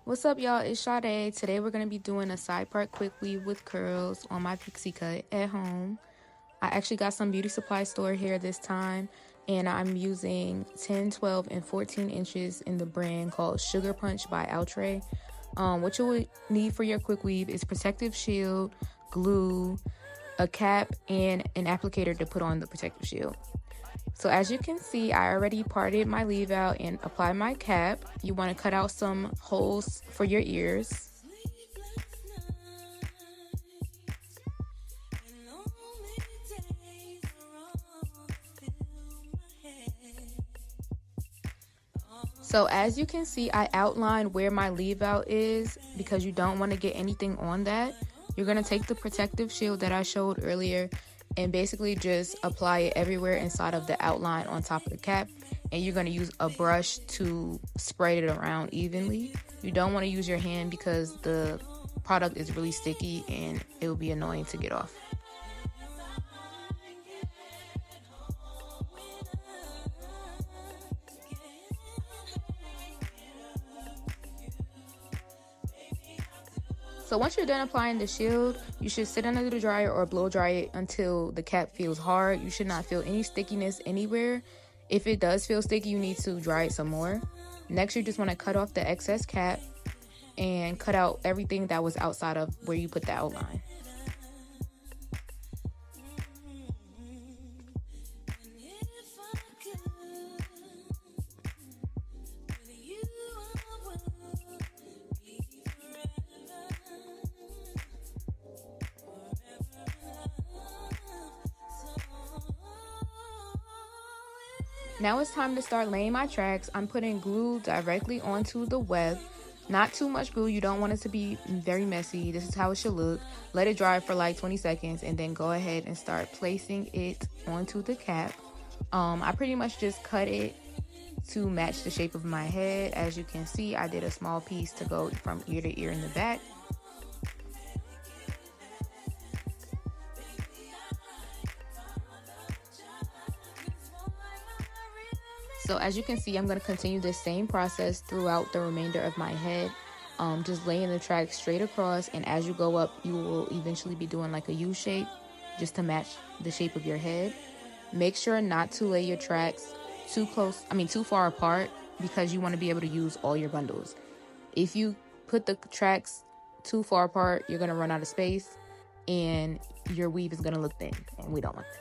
What's up, y'all? It's Sade. Today we're going to be doing a side part quick weave with curls on my pixie cut at home. I actually got some beauty supply store hair this time, and I'm using 10, 12, and 14 inches in the brand called Sugar Punch by Outre. What you would need for your quick weave is protective shield, glue, a cap, and an applicator to put on the protective shield. So as you can see, I already parted my leave out and applied my cap. You want to cut out some holes for your ears. So as you can see, I outlined where my leave out is because you don't want to get anything on that. You're going to take the protective shield that I showed earlier and basically just apply it everywhere inside of the outline on top of the cap, and you're going to use a brush to spread it around evenly. You don't want to use your hand because the product is really sticky and it will be annoying to get off. So once you're done applying the shield, you should sit under the dryer or blow dry it until the cap feels hard. You should not feel any stickiness anywhere. If it does feel sticky, you need to dry it some more. Next, you just want to cut off the excess cap and cut out everything that was outside of where you put the outline. Now it's time to start laying my tracks. I'm putting glue directly onto the web. Not too much glue. You don't want it to be very messy. This is how it should look. Let it dry for like 20 seconds and then go ahead and start placing it onto the cap. I pretty much just cut it to match the shape of my head. As you can see, I did a small piece to go from ear to ear in the back. So as you can see, I'm going to continue this same process throughout the remainder of my head. Just laying the track straight across, and as you go up, you will eventually be doing like a U shape just to match the shape of your head. Make sure not to lay your tracks too far apart, because you want to be able to use all your bundles. If you put the tracks too far apart, you're going to run out of space and your weave is going to look thin, and we don't want that.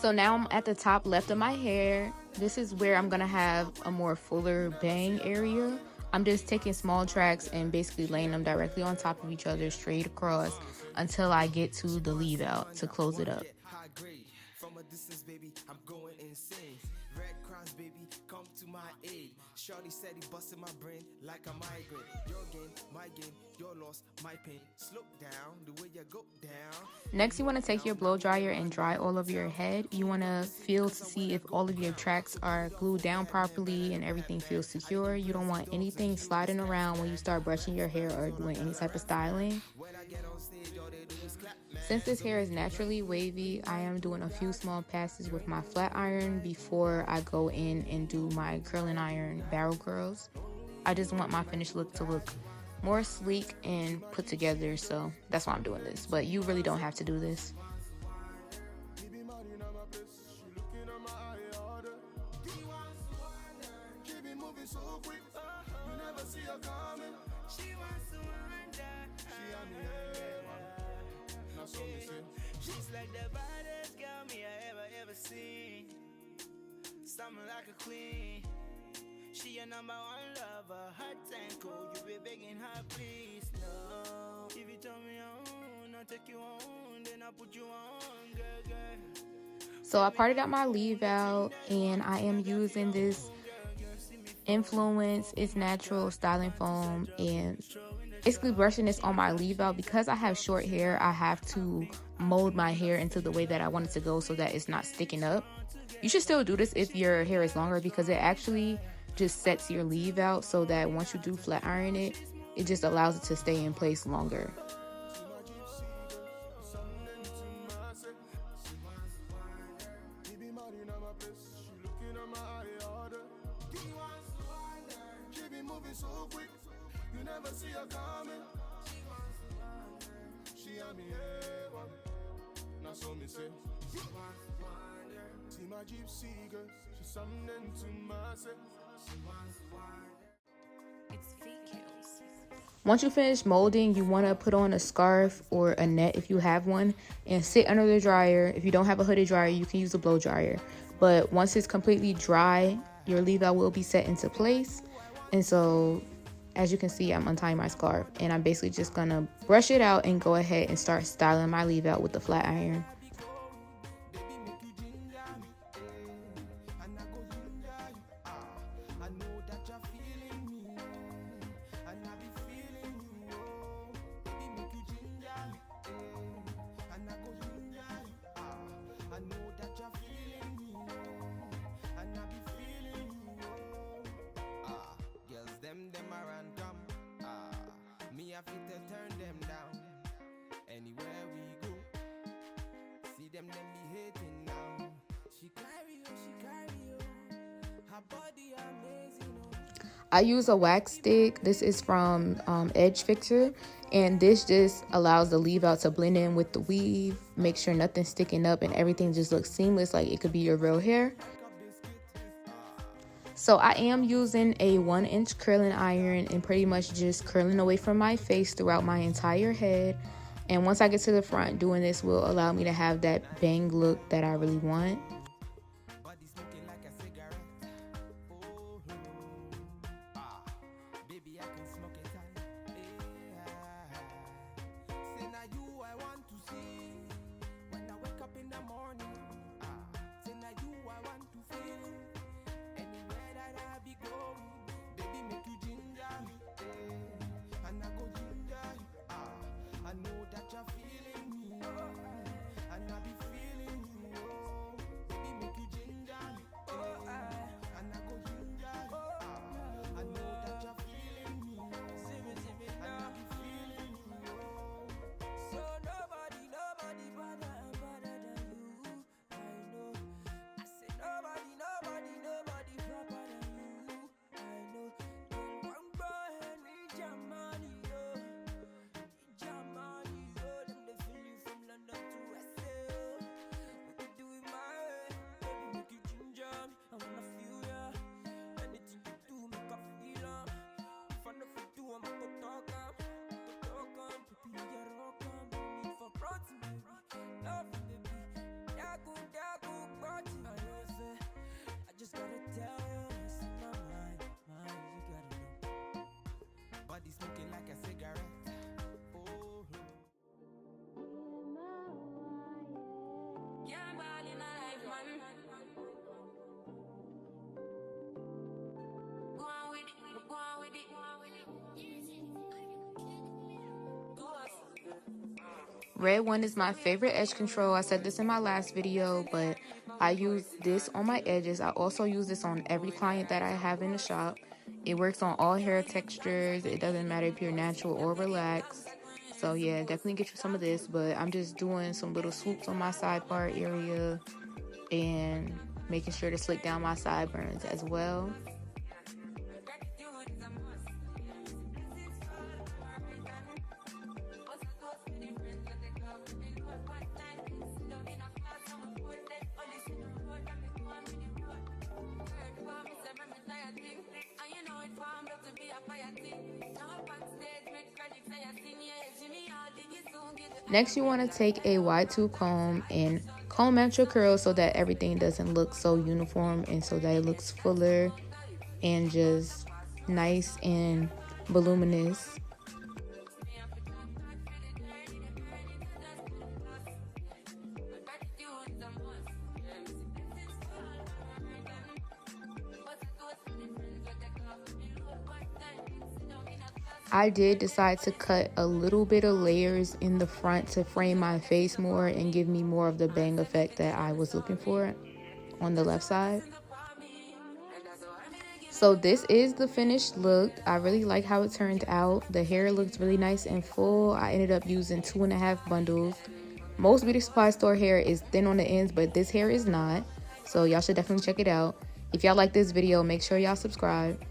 So now I'm at the top left of my hair. This is where I'm gonna have a more fuller bang area. I'm just taking small tracks and basically laying them directly on top of each other straight across until I get to the leave out to close it up. From a distance, baby, I'm going insane. Red crowns, baby, come to my aid. Shorty said he busted my brain like a migraine. Your game, my game, your loss, my pain. Slow down, the way you go down. Next, you want to take your blow dryer and dry all of your head. You want to feel to see if all of your tracks are glued down properly and everything feels secure. You don't want anything sliding around when you start brushing your hair or doing any type of styling. Since this hair is naturally wavy, I am doing a few small passes with my flat iron before I go in and do my curling iron barrel curls. I just want my finished look to look more sleek and put together, so that's why I'm doing this. But you really don't have to do this. She's like the baddest girl me I ever seen. Something like a queen. She a number one lover, hot and cold. You be begging her, please, no. If you tell me I'll take you on, then I'll put you on, girl. So I parted out my leave out, and I am using this Influence It's Natural styling foam and basically brushing this on my leave out. Because I have short hair, I have to mold my hair into the way that I want it to go so that it's not sticking up. You should still do this if your hair is longer, because it actually just sets your leave out so that once you do flat iron it, it just allows it to stay in place longer. Once you finish molding, you want to put on a scarf or a net if you have one and sit under the dryer. If you don't have a hooded dryer, you can use a blow dryer. But once it's completely dry, your leave out will be set into place. And so, as you can see, I'm untying my scarf and I'm basically just gonna brush it out and go ahead and start styling my leave out with the flat iron. I use a wax stick. This is from Edge Fixer, and this just allows the leave out to blend in with the weave, make sure nothing's sticking up and everything just looks seamless like it could be your real hair. So I am using a 1-inch curling iron and pretty much just curling away from my face throughout my entire head. And once I get to the front, doing this will allow me to have that bang look that I really want. Red one is my favorite edge control. I said this in my last video, but I use this on my edges. I also use this on every client that I have in the shop. It works on all hair textures. It doesn't matter if you're natural or relaxed. So yeah, definitely get you some of this, but I'm just doing some little swoops on my side part area and making sure to slick down my sideburns as well. Next, you want to take a wide tooth comb and comb out your curls so that everything doesn't look so uniform and so that it looks fuller and just nice and voluminous. I did decide to cut a little bit of layers in the front to frame my face more and give me more of the bang effect that I was looking for on the left side. So this is the finished look. I really like how it turned out. The hair looks really nice and full. I ended up using 2.5 bundles. Most beauty supply store hair is thin on the ends, but this hair is not. So y'all should definitely check it out. If y'all like this video, make sure y'all subscribe.